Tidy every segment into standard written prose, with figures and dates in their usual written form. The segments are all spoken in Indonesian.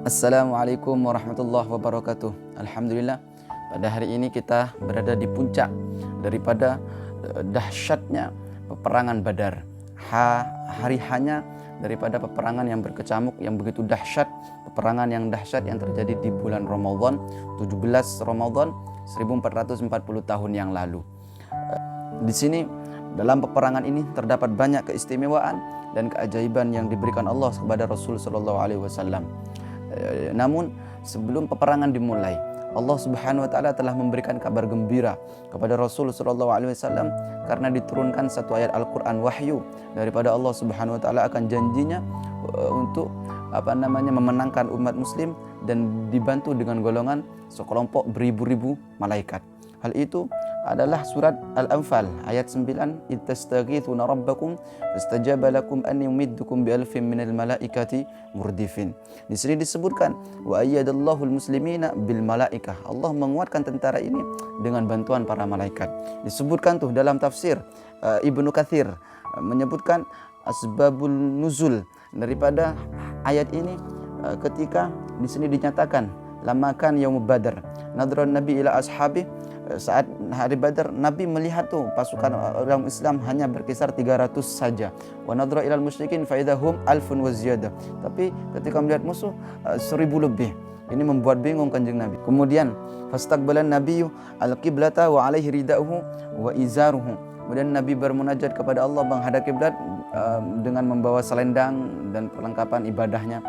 Assalamualaikum warahmatullahi wabarakatuh. Alhamdulillah, pada hari ini kita berada di puncak daripada dahsyatnya peperangan Badar. Hari hanya daripada peperangan yang berkecamuk yang begitu dahsyat, peperangan yang dahsyat yang terjadi di bulan Ramadan, 17 Ramadan 1440 tahun yang lalu. Di sini dalam peperangan ini terdapat banyak keistimewaan dan keajaiban yang diberikan Allah kepada Rasul sallallahu alaihi wasallam. Namun sebelum peperangan dimulai, Allah Subhanahu wa taala telah memberikan kabar gembira kepada Rasul sallallahu alaihi wasallam karena diturunkan satu ayat Al-Qur'an wahyu daripada Allah Subhanahu wa taala akan janjinya untuk memenangkan umat muslim dan dibantu dengan golongan sekelompok beribu-ribu malaikat. Hal itu adalah surat Al-Anfal ayat 9, "Ittastaghithuna rabbakum fastajaba lakum anni umiddukum bi alfin minal malaikati murdifin." Di sini disebutkan wa ayyadallahu al-muslimina bil malaikah. Allah menguatkan tentara ini dengan bantuan para malaikat. Disebutkan tuh dalam tafsir Ibnu Katsir menyebutkan asbabul nuzul daripada ayat ini ketika di sini dinyatakan lamakan yaum badar nadran nabi ila ashabi. Saat hari Badar, Nabi melihat tuh pasukan orang Islam hanya berkisar 300 saja. Wa nadra ilal musyrikin fa idahum alfun wa ziyada. Tapi ketika melihat musuh 1000 lebih. Ini membuat bingung Kanjeng Nabi. Kemudian fastaqbalan nabiyyu al-qiblata wa alaihi rida'uhu wa izaruhu. Kemudian Nabi bermunajat kepada Allah menghadap kiblat dengan membawa selendang dan perlengkapan ibadahnya,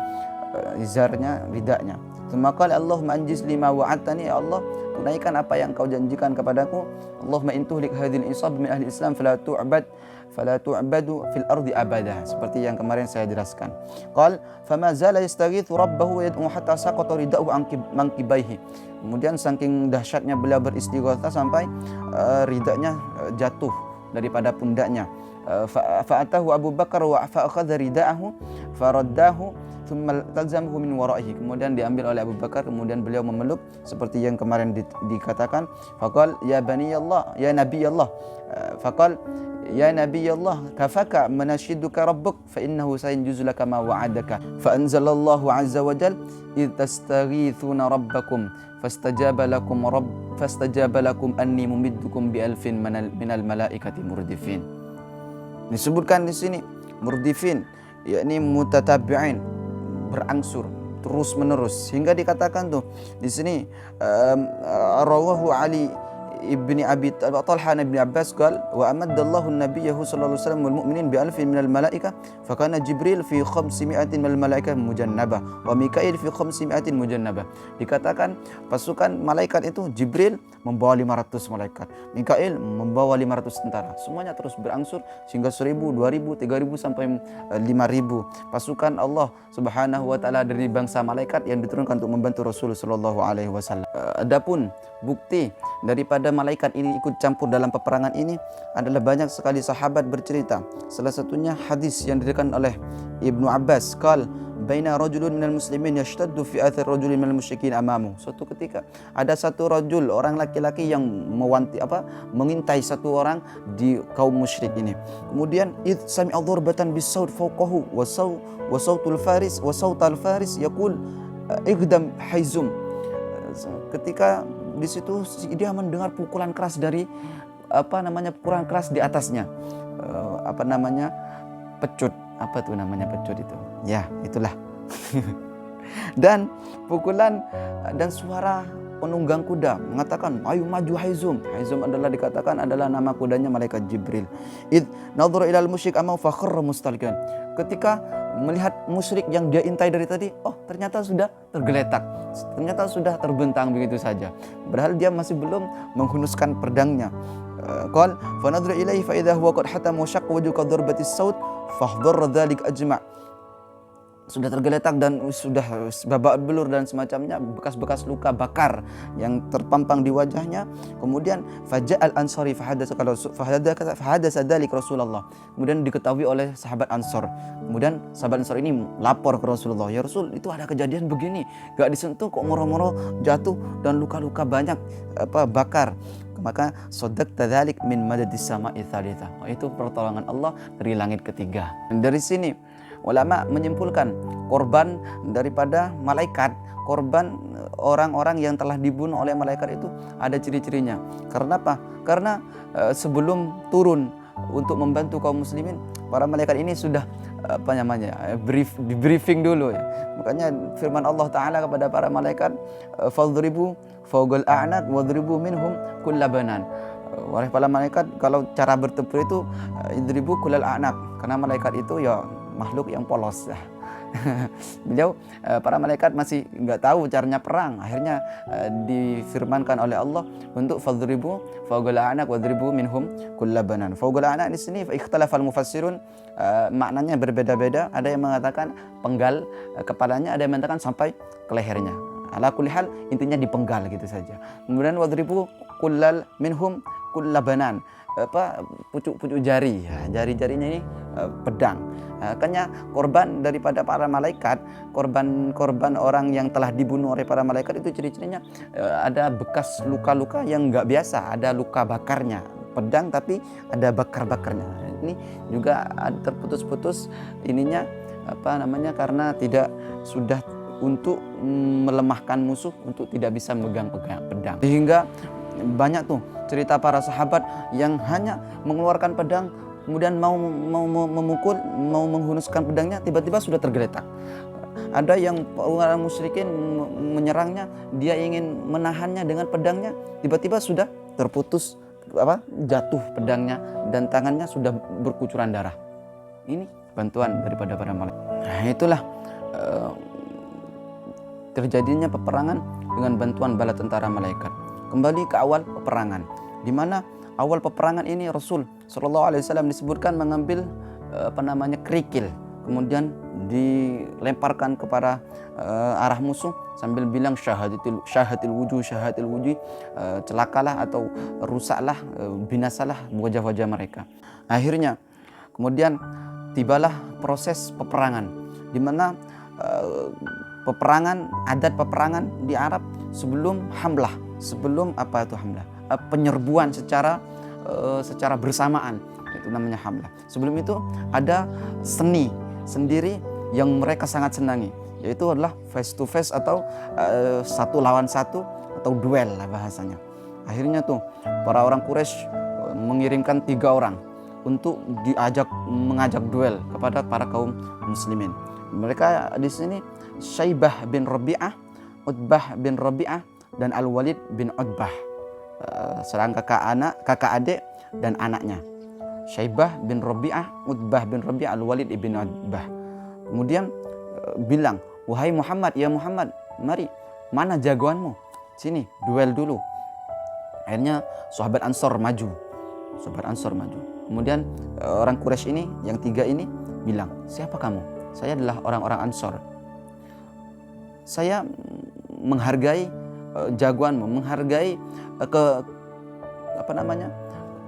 izarnya, ridaknya. Maka Allahumma anjiz lima wa'atani, ya Allah, tunaikan apa yang kau janjikan kepadaku. Allahumma intuhlik hadhil isab min ahli Islam fala tu'badu fil ardi abada. Seperti yang kemarin saya jelaskan. Qal fama zala yastaghithu rabbahu yad'u hatta saqata rida'u an kibaihi. Kemudian saking dahsyatnya beliau beristighatsah sampai ridanya jatuh daripada pundaknya. Fa'atahu Abu Bakar wa fa'akhadha rida'ahu faraddahu thumma talzamhu min wara'ihi. Kemudian diambil oleh Abu Bakar, kemudian beliau memeluk seperti yang kemarin dikatakan. Faqal ya bani Allah, ya nabi Allah. Faqal ya nabi Allah, kafaka manashiduka rabbuk fa innahu sayanjuzu laka ma wa'adaka. Fa anzalallahu azza wa jalla id tastaghithuna rabbakum fastajaba lakum anni mumiddukum bi alfin minal malaikati murdifin. Disebutkan di sini murdifin, yakni mutatabi'in, berangsur terus menerus, hingga dikatakan tuh di sini rawahu Ali ibni Abi Talha ibni Abbas qal wa amaddallahu nabiyyahu sallallahu alaihi wasallam wal mu'minin bi alfin minal malaikah fa kana Jibril fi 500 minal malaikah mujannabah wa Mikail fi 500 mujannabah. Dikatakan pasukan malaikat itu Jibril membawa 500 malaikat, Mikail membawa 500 tentara. Semuanya terus berangsur sehingga 1000, 2000, 3000 sampai 5000 pasukan Allah Subhanahu wa taala dari bangsa malaikat yang diturunkan untuk membantu Rasul sallallahu alaihi wasallam. Adapun bukti daripada malaikat ini ikut campur dalam peperangan ini adalah banyak sekali sahabat bercerita. Salah satunya hadis yang diriwayatkan oleh Ibnu Abbas, qal baina rajulun minal muslimin yashtaddu fi athar rajulin minal musyrikin amamu. Suatu ketika ada satu rajul, orang laki-laki yang mengintai satu orang di kaum musyrik ini. Kemudian id sami'a dharbatan bisaut fawqahu wa sautul faris wa sautal faris yaqul igdam haizum. Ketika di situ dia mendengar pukulan keras dari pukulan keras di atasnya, pecut. Apa tuh namanya pecut itu? Ya, itulah. Dan pukulan dan suara penunggang kuda mengatakan ayo maju Haizum. Haizum adalah dikatakan adalah nama kudanya malaikat Jibril. Id nadhara ilal musyrik ama fa kharra mustalqian. Ketika melihat musyrik yang dia intai dari tadi, ternyata sudah tergeletak, ternyata sudah terbentang begitu saja, padahal dia masih belum menghunuskan pedangnya. Qal fa nadhara ilaihi fa idza huwa qad hatama wa shaqqa wajhu ka darbatis saut fahdhar dzalik ajma'. Sudah tergeletak dan sudah babak belur dan semacamnya, bekas-bekas luka bakar yang terpampang di wajahnya. Kemudian faja'al ansari fahadasa dzalik Rasulullah. Kemudian diketahui oleh sahabat Ansor. Kemudian sahabat Ansor ini lapor ke Rasulullah, ya Rasul, itu ada kejadian begini, gak disentuh kok moro-moro jatuh dan luka-luka banyak bakar. Maka sadaqta dzalik min madadis sama'i tsalitsah. Itu pertolongan Allah dari langit ketiga. Dan dari sini ulama menyimpulkan korban daripada malaikat, korban orang-orang yang telah dibunuh oleh malaikat itu ada ciri-cirinya. Karena apa? Karena sebelum turun untuk membantu kaum muslimin, para malaikat ini sudah di briefing dulu ya. Makanya firman Allah Ta'ala kepada para malaikat, fadribu fawqal a'naq wadribu minhum kullabanan. Wahai para malaikat, kalau cara bertempur itu idribu kullal a'naq, karena malaikat itu ya makhluk yang polos ya. Beliau para malaikat masih nggak tahu caranya perang. Akhirnya difirmankan oleh Allah untuk fadribu fawqal a'naq wadribu minhum kullabanan. Fawqal a'naq di sini ikhtalafal mufassirun, maknanya berbeda-beda. Ada yang mengatakan penggal kepalanya, ada yang mengatakan sampai ke lehernya. Ala kulli hal intinya dipenggal gitu saja. Kemudian wadribu kullal minhum kullabanan, pucuk-pucuk jari ya, jari-jarinya ini pedang. Makanya korban daripada para malaikat, korban orang yang telah dibunuh oleh para malaikat itu ciri-cirinya ada bekas luka-luka yang nggak biasa, ada luka bakarnya, pedang tapi ada bakar-bakarnya. Ini juga terputus-putus ininya karena tidak sudah untuk melemahkan musuh untuk tidak bisa memegang pedang. Sehingga banyak tuh cerita para sahabat yang hanya mengeluarkan pedang, kemudian mau memukul, mau menghunuskan pedangnya, tiba-tiba sudah tergeletak. Ada yang orang musyrikin menyerangnya, dia ingin menahannya dengan pedangnya, tiba-tiba sudah terputus jatuh pedangnya dan tangannya sudah berkucuran darah. Ini bantuan daripada para malaikat. Nah, itulah terjadinya peperangan dengan bantuan bala tentara malaikat. Kembali ke awal peperangan, di mana awal peperangan ini Rasul Shallallahu Alaihi Wasallam disebutkan mengambil kerikil, kemudian dilemparkan kepada arah musuh sambil bilang syahatil wujuh, celakalah atau rusaklah, binasalah wajah-wajah mereka. Akhirnya kemudian tibalah proses peperangan, di mana adat peperangan di Arab sebelum hamlah, penyerbuan secara bersamaan, itu namanya hamlah. Sebelum itu ada seni sendiri yang mereka sangat senangi, yaitu adalah face to face atau satu lawan satu atau duel lah bahasanya. Akhirnya tuh para orang Quraisy mengirimkan 3 orang untuk mengajak duel kepada para kaum muslimin. Mereka di sini Syaibah bin Rabi'ah, Utbah bin Rabi'ah, dan Al-Walid bin Utbah, serang kakak adik dan anaknya. Syaibah bin Rabi'ah, Utbah bin Rabi'ah, Al-Walid bin Utbah. Kemudian bilang, wahai Muhammad, ya Muhammad, mari, mana jagoanmu? Sini, duel dulu. Akhirnya sahabat Ansor maju. Kemudian orang Quraisy ini, yang 3 ini bilang, siapa kamu? Saya adalah orang-orang Ansor. Saya menghargai jagoanmu, menghargai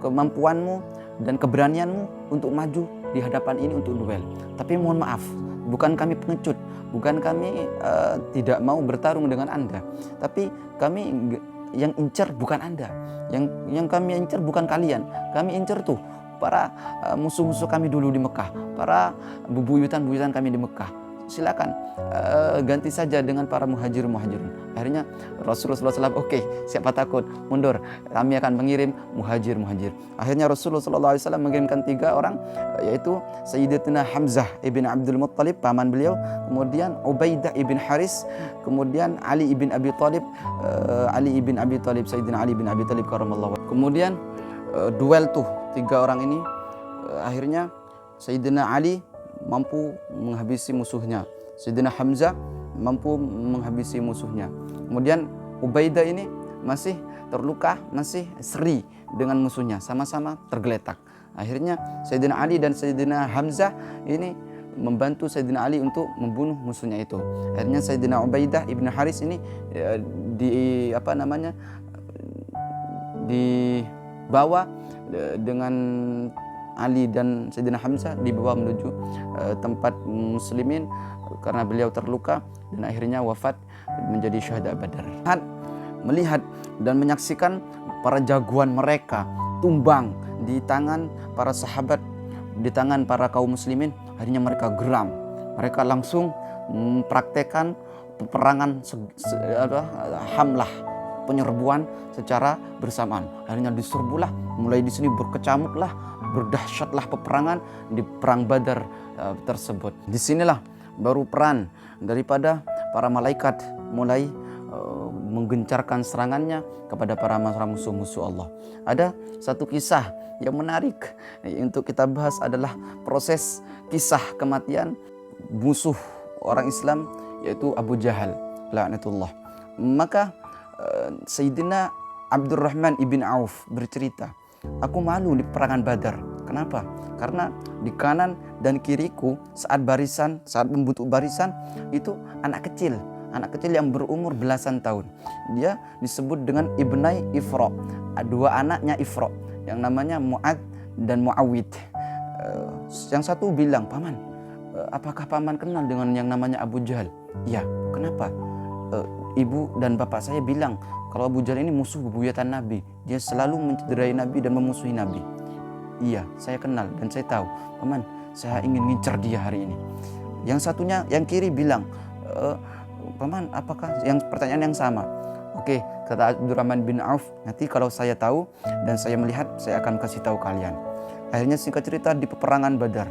kemampuanmu dan keberanianmu untuk maju di hadapan ini untuk duel. Tapi mohon maaf, bukan kami pengecut, bukan kami tidak mau bertarung dengan Anda, tapi kami yang incer bukan Anda, yang kami incer bukan kalian, kami incer tuh para musuh-musuh kami dulu di Mekah, para bebuyutan kami di Mekah. Silakan ganti saja dengan para muhajirun. Akhirnya Rasulullah SAW, oke, siapa takut, mundur, kami akan mengirim muhajir. Akhirnya Rasulullah SAW mengirimkan 3 orang, yaitu Sayyidatina Hamzah ibn Abdul Muttalib, paman beliau, kemudian Ubaidah ibn Haris, kemudian Ali ibn Abi Talib, Sayyidina Ali ibn Abi Talib karamallahu. Kemudian duel tuh 3 orang ini, akhirnya Sayyidina Ali mampu menghabisi musuhnya, Sayyidina Hamzah mampu menghabisi musuhnya. Kemudian Ubaidah ini masih terluka, masih seri dengan musuhnya, sama-sama tergeletak. Akhirnya Sayyidina Ali dan Sayyidina Hamzah ini membantu Sayyidina Ali untuk membunuh musuhnya itu. Akhirnya Sayyidina Ubaidah ibn Haris ini dibawa dengan Ali dan Sayyidina Hamzah, dibawa menuju tempat muslimin karena beliau terluka dan akhirnya wafat menjadi syuhada Badar. Melihat dan menyaksikan para jagoan mereka tumbang di tangan para sahabat, di tangan para kaum muslimin, akhirnya mereka geram. Mereka langsung mempraktekkan peperangan hamlah, penyerbuan secara bersamaan. Akhirnya diserbulah, mulai di sini berkecamuklah, berdahsyatlah peperangan di perang Badar tersebut. Disinilah baru peran daripada para malaikat mulai menggencarkan serangannya kepada para musuh-musuh Allah. Ada satu kisah yang menarik untuk kita bahas adalah proses kisah kematian musuh orang Islam, yaitu Abu Jahal laknatullah. Maka Sayyidina Abdurrahman ibn Auf bercerita, aku malu di perangan Badar. Kenapa? Karena di kanan dan kiriku saat membentuk barisan itu anak kecil yang berumur belasan tahun. Dia disebut dengan Ibnai Ifra, dua anaknya Ifra yang namanya Mu'ad dan Mu'awid. Yang satu bilang, paman, apakah paman kenal dengan yang namanya Abu Jahal? Iya. Kenapa? Ibu dan bapak saya bilang kalau Abu Jahal ini musuh bebuyutan Nabi. Dia selalu mencederai Nabi dan memusuhi Nabi. Iya, saya kenal dan saya tahu. Paman, saya ingin ngincar dia hari ini. Yang satunya, yang kiri bilang, paman, apakah yang pertanyaan yang sama? Oke, kata Abdurrahman bin Auf, nanti kalau saya tahu dan saya melihat, saya akan kasih tahu kalian. Akhirnya singkat cerita di peperangan Badar,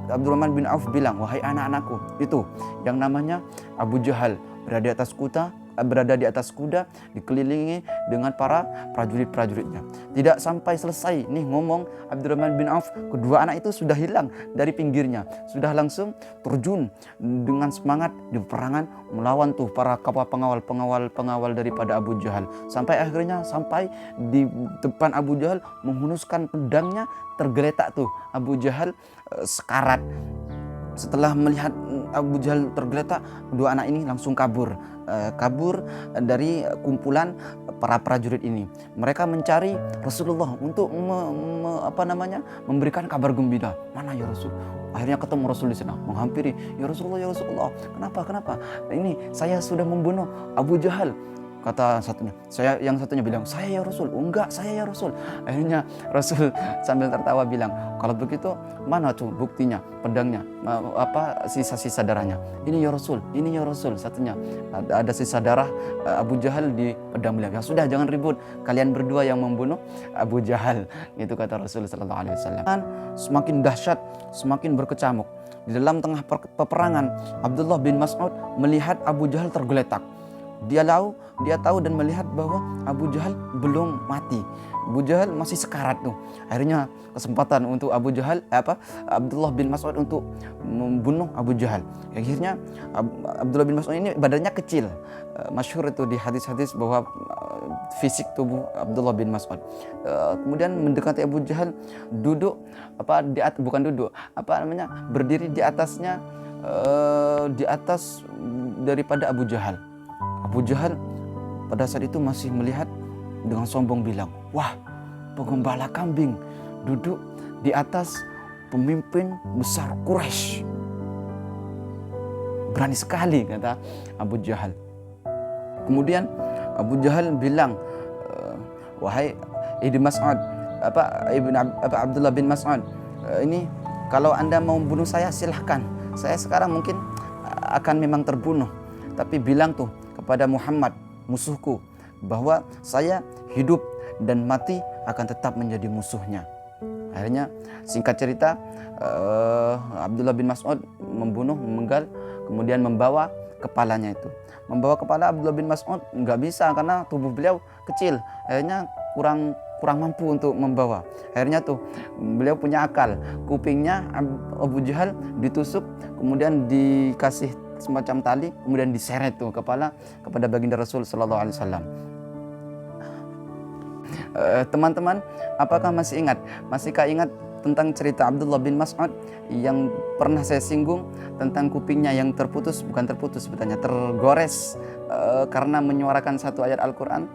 Abdurrahman bin Auf bilang, wahai anak-anakku, itu yang namanya Abu Jahal berada di atas kuda dikelilingi dengan para prajurit-prajuritnya. Tidak sampai selesai nih ngomong Abdurrahman bin Auf, kedua anak itu sudah hilang dari pinggirnya, sudah langsung terjun dengan semangat di peperangan melawan tuh para pengawal daripada Abu Jahal. Sampai akhirnya di depan Abu Jahal menghunuskan pedangnya, tergeletak tuh Abu Jahal sekarat. Setelah melihat Abu Jahal tergeletak, kedua anak ini langsung kabur dari kumpulan para prajurit ini. Mereka mencari Rasulullah untuk memberikan kabar gembira. Mana ya Rasul? Akhirnya ketemu Rasul di sana, menghampiri, ya Rasulullah, kenapa? Ini saya sudah membunuh Abu Jahal. Kata satunya, yang satunya bilang, saya ya Rasul. Enggak, saya ya Rasul. Akhirnya Rasul sambil tertawa bilang, kalau begitu mana tuh buktinya, pedangnya, sisa-sisa darahnya? Ini ya Rasul. Satunya, ada sisa darah Abu Jahal di pedang beliau. Ya sudah, jangan ribut, kalian berdua yang membunuh Abu Jahal. Gitu kata Rasul sallallahu alaihi wasallam. Semakin dahsyat, semakin berkecamuk. Di dalam tengah peperangan, Abdullah bin Mas'ud melihat Abu Jahal tergeletak. Dia tahu dan melihat bahwa Abu Jahal belum mati. Abu Jahal masih sekarat tuh. Akhirnya kesempatan untuk Abdullah bin Mas'ud untuk membunuh Abu Jahal. Akhirnya Abdullah bin Mas'ud ini badannya kecil. Masyhur itu di hadis-hadis bahwa fisik tubuh Abdullah bin Mas'ud. Kemudian mendekati Abu Jahal, berdiri di atasnya, di atas daripada Abu Jahal. Abu Jahal pada saat itu masih melihat dengan sombong bilang, wah, penggembala kambing duduk di atas pemimpin besar Quraisy. Berani sekali, kata Abu Jahal. Kemudian Abu Jahal bilang, wahai Abdullah bin Mas'ud, ini kalau Anda mau bunuh saya silahkan. Saya sekarang mungkin akan memang terbunuh. Tapi bilang tuh kepada Muhammad, musuhku, bahwa saya hidup dan mati akan tetap menjadi musuhnya. Akhirnya singkat cerita, Abdullah bin Mas'ud memenggal, kemudian membawa kepalanya itu. Membawa kepala Abdullah bin Mas'ud nggak bisa karena tubuh beliau kecil. Akhirnya kurang mampu untuk membawa. Akhirnya tuh beliau punya akal. Kupingnya Abu Jahal ditusuk, kemudian dikasih semacam tali, kemudian diseret tuh kepala kepada baginda Rasul sallallahu alaihi wasallam. Teman-teman, apakah masihkah ingat tentang cerita Abdullah bin Mas'ud yang pernah saya singgung tentang kupingnya yang sebetulnya tergores karena menyuarakan satu ayat Al-Quran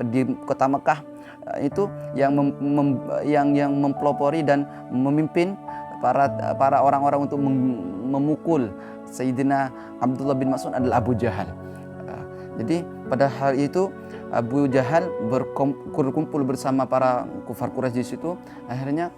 di kota Mekah, itu yang mempelopori dan memimpin para orang-orang untuk memukul Sayyidina Abdullah bin Mas'ud adalah Abu Jahal. Jadi pada hari itu Abu Jahal berkumpul bersama para kufar Quraisy di situ. Akhirnya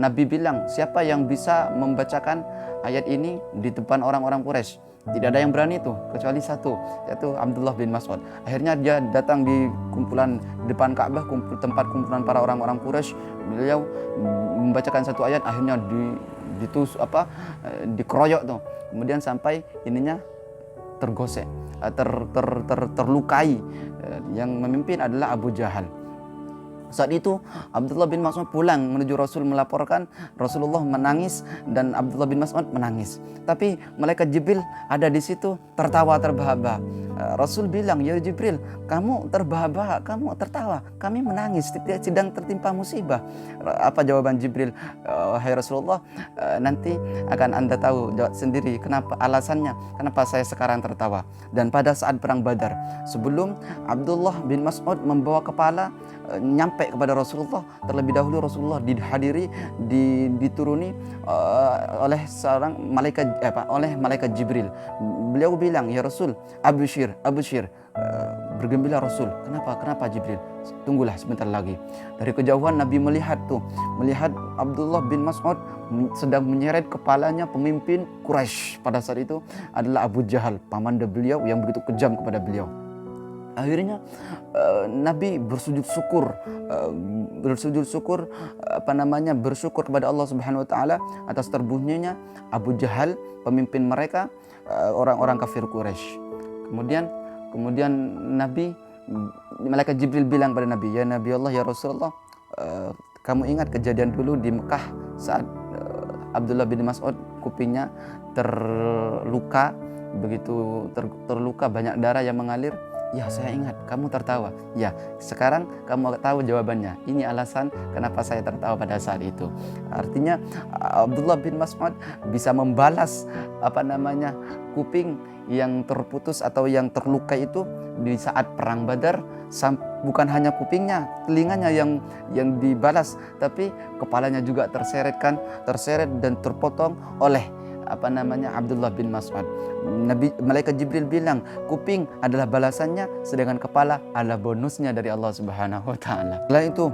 Nabi bilang, siapa yang bisa membacakan ayat ini di depan orang-orang Quraisy? Tidak ada yang berani itu kecuali satu, yaitu Abdullah bin Mas'ud. Akhirnya dia datang di kumpulan depan Ka'bah, tempat kumpulan para orang-orang Quraisy. Beliau membacakan satu ayat, akhirnya dikeroyok tuh. Kemudian sampai ininya tergosek, terlukai. Yang memimpin adalah Abu Jahal. Saat itu Abdullah bin Mas'ud pulang menuju Rasul melaporkan, Rasulullah menangis dan Abdullah bin Mas'ud menangis. Tapi malaikat Jibril ada di situ tertawa terbahak-bahak. Rasul bilang, "Ya Jibril, kamu terbahak-bahak, kamu tertawa, kami menangis, sedang tertimpa musibah." Apa jawaban Jibril? "Hai Rasulullah, nanti akan Anda tahu jawab sendiri kenapa alasannya, kenapa saya sekarang tertawa." Dan pada saat perang Badar, sebelum Abdullah bin Mas'ud membawa kepala nyampe kepada Rasulullah, terlebih dahulu Rasulullah dituruni oleh seorang malaikat Jibril. Beliau bilang, "Ya Rasul, absyir, bergembira Rasul." Kenapa Jibril? Tunggulah sebentar lagi. Dari kejauhan Nabi melihat Abdullah bin Mas'ud sedang menyeret kepalanya pemimpin Quraisy. Pada saat itu adalah Abu Jahal, paman beliau yang begitu kejam kepada beliau. Akhirnya Nabi bersujud syukur kepada Allah Subhanahu wa taala atas terbunuhnya Abu Jahal, pemimpin mereka, orang-orang kafir Quraisy. Kemudian malaikat Jibril bilang pada Nabi, "Ya Nabi Allah, ya Rasulullah, kamu ingat kejadian dulu di Mekah saat Abdullah bin Mas'ud kupingnya terluka, begitu terluka banyak darah yang mengalir?" "Ya, saya ingat." "Kamu tertawa." "Ya, sekarang kamu tahu jawabannya. Ini alasan kenapa saya tertawa pada saat itu." Artinya Abdullah bin Mas'ud bisa membalas kuping yang terputus atau yang terluka itu di saat perang Badar. Bukan hanya kupingnya, telinganya yang dibalas, tapi kepalanya juga terseret dan terpotong oleh Abdullah bin Mas'ud. Malaikat Jibril bilang, kuping adalah balasannya, sedangkan kepala adalah bonusnya dari Allah Subhanahu wa taala. Setelah itu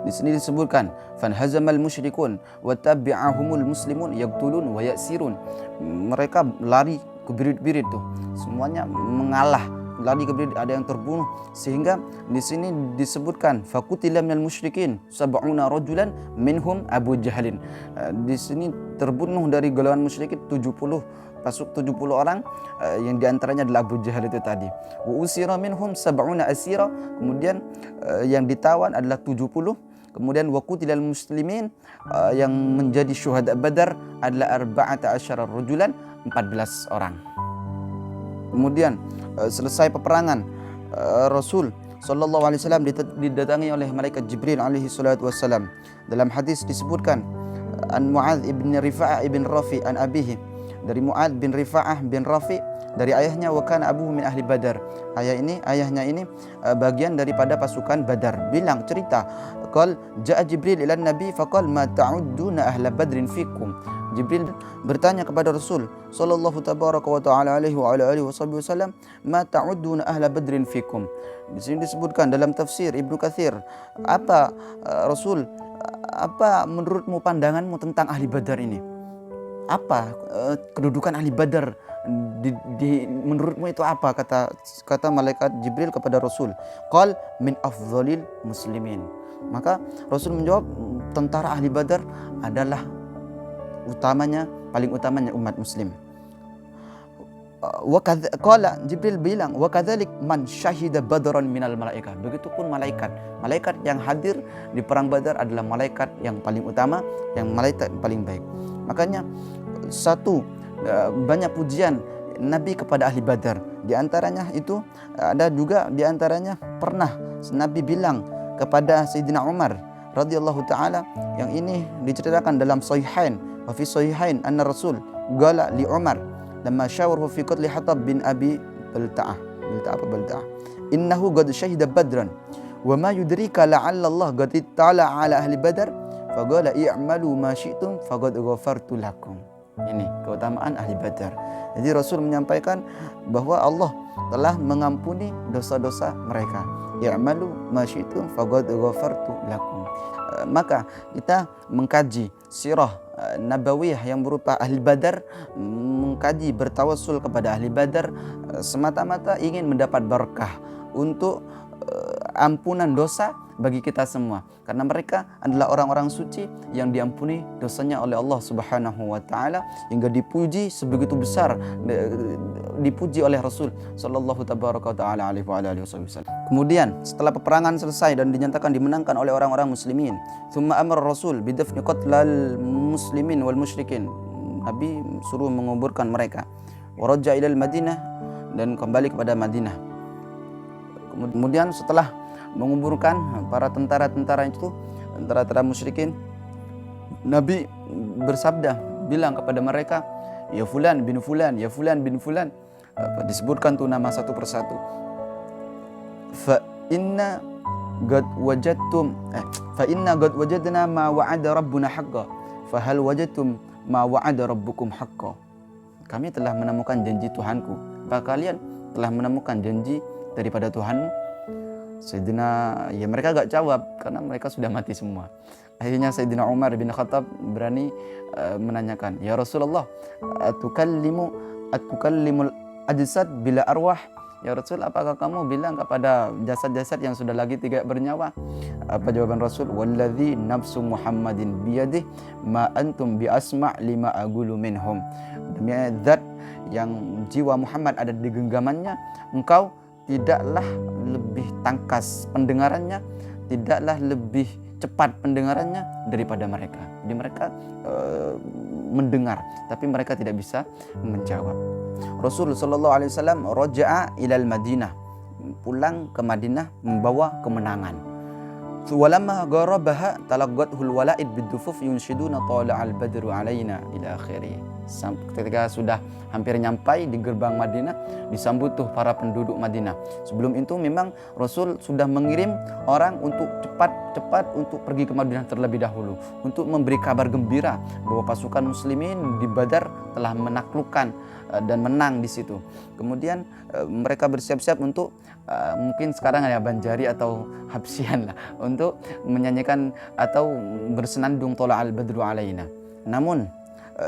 di sini disebutkan, "Fanhazamal musyrikun wa tabi'ahumul muslimun yaqtulun wa yasirun." Mereka lari ke birit-birit tuh. Semuanya mengalah, lari ke birit, ada yang terbunuh, sehingga di sini disebutkan faqutila minal musyrikin sab'una rajulan minhum Abu Jahalin. Di sini terbunuh dari golongan musyrikin 70 orang, yang diantaranya adalah Abu Jahal itu tadi. Wa usira minhum sab'una asira, kemudian yang ditawan adalah 70. Kemudian wa qutilal muslimin, yang menjadi syuhada Badar adalah 14 rajulan, 14 orang. Kemudian selesai peperangan, Rasul sallallahu alaihi wasallam didatangi oleh malaikat Jibril alaihi salatu wassalam. Dalam hadis disebutkan, an Mu'adz ibn Rifa'ah ibn Rafi an abihi, dari Mu'adz bin Rifa'ah bin Rafi dari ayahnya, wa kana abuhu min ahli Badar. Ayahnya ini bagian daripada pasukan Badar. Bilang, cerita, qal ja'a Jibril ila Nabi faqal ma ta'udduna ahla Badrin fikum. Jibril bertanya kepada Rasul sallallahu tabaraka wa ta'ala alaihi wa ala alihi wasallam, ma ta'udduna ahla Badrin fikum. Di sini disebutkan dalam tafsir Ibnu Katsir, Rasul, apa menurutmu, pandanganmu tentang ahli Badar ini? Apa kedudukan ahli Badar menurutmu itu apa? Kata malaikat Jibril kepada Rasul, qal min afdhalil muslimin. Maka Rasul menjawab, tentara ahli Badar adalah paling utamanya umat muslim. Qala, Jibril bilang, wa kadzalik man syahida badran minal malaikah. Begitupun malaikat yang hadir di perang Badar adalah malaikat yang paling utama, yang malaikat yang paling baik. Makanya banyak pujian Nabi kepada ahli Badar. Di antaranya itu ada juga di antaranya pernah Nabi bilang kepada Sayyidina Umar radhiyallahu taala, yang ini diceritakan dalam Sahihain, wa fi Sahihain anna Rasul qala li Umar lamma syawarahu fi qatl Hattab bin Abi Balta'ah, innahu qad syahida Badran wa ma yudrika la'alla Allah qad ittala ala ahli Badar faqala i'malu ma syi'tum faqad ghafartu lakum. Ini keutamaan ahli Badar. Jadi Rasul menyampaikan bahwa Allah telah mengampuni dosa-dosa mereka. I'malu ma syi'tum faqad ghafartu lakum. Maka kita mengkaji sirah nabawiyah yang berupa ahli Badar, mengkaji bertawassul kepada ahli Badar semata-mata ingin mendapat berkah untuk ampunan dosa bagi kita semua, karena mereka adalah orang-orang suci yang diampuni dosanya oleh Allah Subhanahu wa taala hingga dipuji sebegitu besar, dipuji oleh Rasul sallallahu tabaraka taala alaihi wa alihi wasallam. Kemudian setelah peperangan selesai dan dinyatakan dimenangkan oleh orang-orang muslimin, tsumma amara Rasul bidafni qatlal muslimin wal musyrikin. Nabi suruh menguburkan mereka. Wa raja ilal Madinah, dan kembali kepada Madinah. Kemudian setelah menguburkan para tentara-tentara itu, tentara-tentara musyrikin, Nabi bersabda, bilang kepada mereka, ya fulan bin fulan, ya fulan bin fulan. Disebutkan tuh nama satu persatu. Fa inna qad wajadna ma wa'ada rabbuna haqqan, fa hal wajadtum ma wa'ada rabbukum haqqan. Kami telah menemukan janji Tuhanku. Apakah kalian telah menemukan janji daripada Tuhanmu? Sayyidina, ya mereka gak jawab karena mereka sudah mati semua. Akhirnya Sayyidina Umar bin Khattab berani menanyakan, ya Rasulullah, atukallimul ajsad bila arwah? Ya Rasul, apakah kamu bilang kepada jasad-jasad yang sudah lagi tidak bernyawa? Apa jawaban Rasul? Walladzi nafsu Muhammadin biyadih ma antum bi asma' lima agulu minhum. Demi zat yang jiwa Muhammad ada di genggamannya, engkau tidaklah lebih tangkas pendengarannya, tidaklah lebih cepat pendengarannya daripada mereka. Jadi mereka mendengar, tapi mereka tidak bisa menjawab. Rasul sallallahu alaihi wasallam raja'a ilal Madinah, pulang ke Madinah membawa kemenangan. Walamma gharabaha talaqathul wala'id bidufuf yunshiduna tala'al badru alaina ila akhirih. Ketika sudah hampir nyampai di gerbang Madinah, disambut tuh para penduduk Madinah. Sebelum itu memang Rasul sudah mengirim orang untuk cepat untuk pergi ke Madinah terlebih dahulu, untuk memberi kabar gembira bahwa pasukan muslimin di Badar telah menaklukkan dan menang di situ. Kemudian mereka bersiap-siap untuk mungkin sekarang ada banjari atau habsian lah, untuk menyanyikan atau bersenandung Tola'al Badru alaina. Namun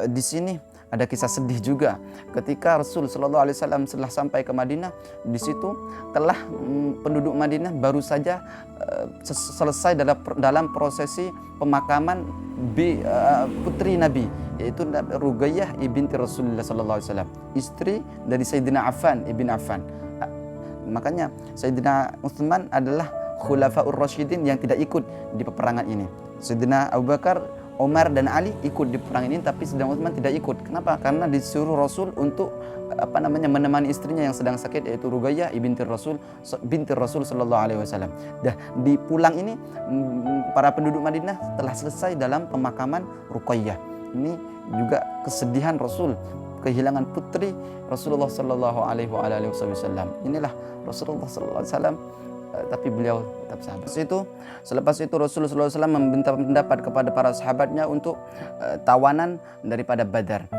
di sini ada kisah sedih juga. Ketika Rasul sallallahu alaihi wasallam setelah sampai ke Madinah, di situ telah penduduk Madinah baru saja selesai dalam prosesi pemakaman putri Nabi, yaitu Ruqayyah binti Rasulullah sallallahu alaihi wasallam, istri dari Sayyidina Affan ibn Affan. Makanya Sayyidina Utsman adalah Khulafaur Rasyidin yang tidak ikut di peperangan ini. Sayyidina Abu Bakar, Umar dan Ali ikut di perang ini, tapi Sayyidina Utsman tidak ikut. Kenapa? Karena disuruh Rasul untuk menemani istrinya yang sedang sakit, yaitu Ruqayyah binti Rasul sallallahu alaihi wasallam. Di pulang ini para penduduk Madinah telah selesai dalam pemakaman Ruqayyah. Ini juga kesedihan Rasul, kehilangan putri Rasulullah sallallahu alaihi wasallam. Inilah Rasulullah sallallahu alaihi wasallam, tapi beliau tetap sahabat. Selepas itu Rasulullah SAW meminta pendapat kepada para sahabatnya untuk tawanan daripada Badar.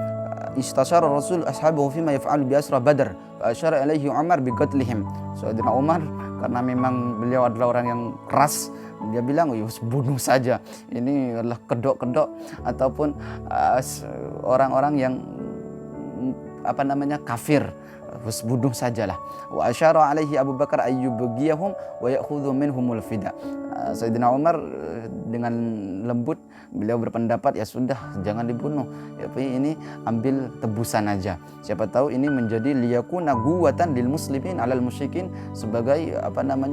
Istasyara Rasul ashabahu fima yaf'alu bi asra Badar, fa asyara ilaihi Umar bi qatlihim. Sayyidina Umar, karena memang beliau adalah orang yang keras, dia bilang, bunuh saja. Ini adalah kedok-kedok ataupun orang-orang yang kafir, bunuh sajalah. Wa asyara alaihi Abu Bakar ayyubghiyahum wa ya'khudhu minhumul fida. Sayyidina Umar dengan lembut beliau berpendapat, ya sudah, jangan dibunuh, tapi ini ambil tebusan aja. Siapa tahu ini menjadi liyakuna guwatan lil muslimin alal musyrikin, sebagai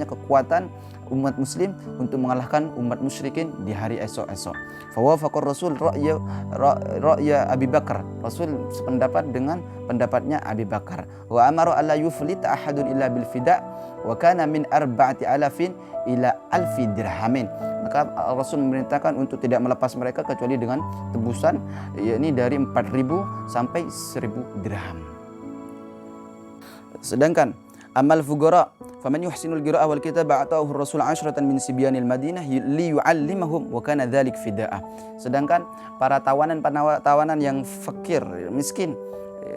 kekuatan umat muslim untuk mengalahkan umat musyrikin di hari esok-esok. Fawafaqar Rasul ra'ya Abi Bakar. Rasul sependapat dengan pendapatnya Abi Bakar. Wa amara alla yuflita ahadun illa bil fida wa kana min 4,000 ila 1,000 dirhamin. Maka Rasul memerintahkan untuk tidak melepas mereka kecuali dengan tebusan, yakni dari 4.000 sampai 1.000 dirham. Sedangkan amal fuqara faman yuhsinul qira'ah wal kitaba ata'ahu ar-rasul 'ashratan min sibyanil Madinah liyu'allimahum wa kana dzalik fidaah. Sedangkan para tawanan yang fakir, miskin,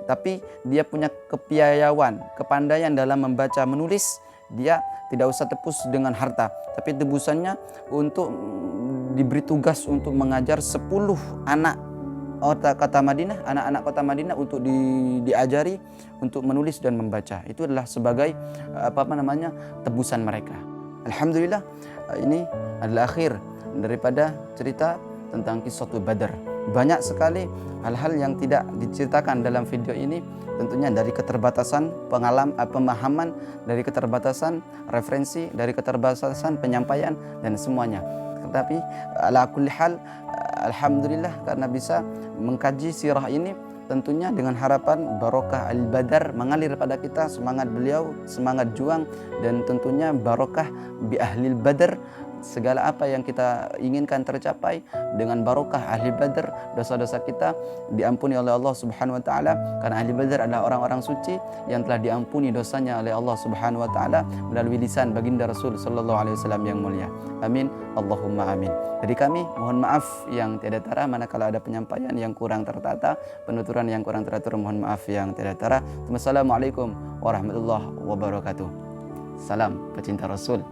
tapi dia punya kepiawaian, kepandaian dalam membaca menulis, dia tidak usah tebus dengan harta, tapi tebusannya untuk diberi tugas untuk mengajar 10 anak kota Madinah, anak-anak kota Madinah untuk diajari untuk menulis dan membaca. Itu adalah sebagai tebusan mereka. Alhamdulillah, ini adalah akhir daripada cerita tentang kisah Badar. Banyak sekali hal-hal yang tidak diceritakan dalam video ini, tentunya dari keterbatasan pemahaman, dari keterbatasan referensi, dari keterbatasan penyampaian dan semuanya. Tetapi ala kulli hal, alhamdulillah karena bisa mengkaji sirah ini, tentunya dengan harapan barokah Al-Badar mengalir pada kita, semangat beliau, semangat juang, dan tentunya barokah bi ahlil Badar. Segala apa yang kita inginkan tercapai dengan barokah ahli Badar, dosa-dosa kita diampuni oleh Allah Subhanahu wa taala, karena ahli Badar adalah orang-orang suci yang telah diampuni dosanya oleh Allah Subhanahu wa taala melalui lisan baginda Rasul sallallahu alaihi wasallam yang mulia. Amin, Allahumma amin. Dari kami mohon maaf yang tiada tara manakala ada penyampaian yang kurang tertata, penuturan yang kurang teratur, mohon maaf yang tiada tara. Wassalamualaikum warahmatullahi wabarakatuh. Salam pecinta Rasul.